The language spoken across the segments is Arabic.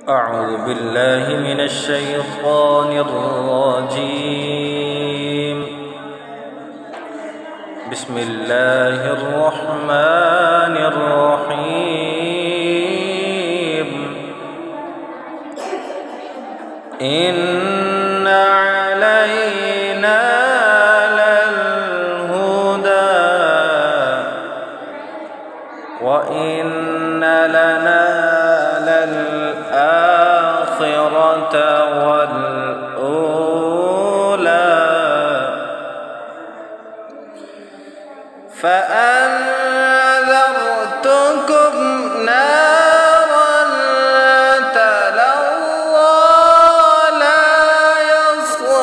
أعوذ بالله من الشيطان الرجيم. بسم الله الرحمن الرحيم. إن علينا للهدى وإن لنا للآخرة والأولى فأنذرتكم نارا تلظى لا يصلاها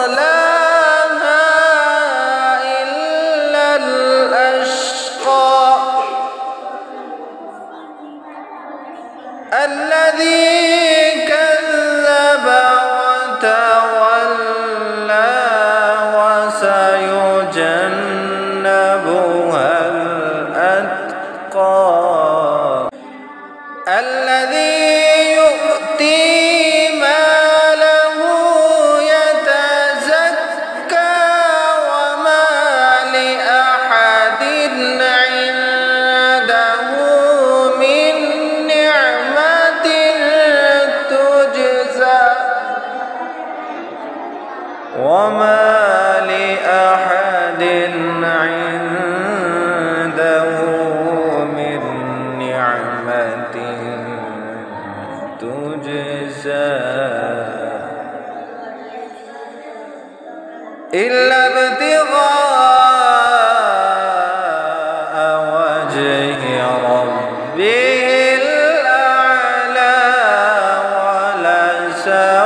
إلا الأشقى الذي كذب وتولى وسيجنبها الأتقى الذي يؤتي ماله يتزكى وما لأحد عنده من نعمة تجزى وما لأحد عنده من نعمة تجزى إلا ابتغاء وجه ربه الأعلى ولسوف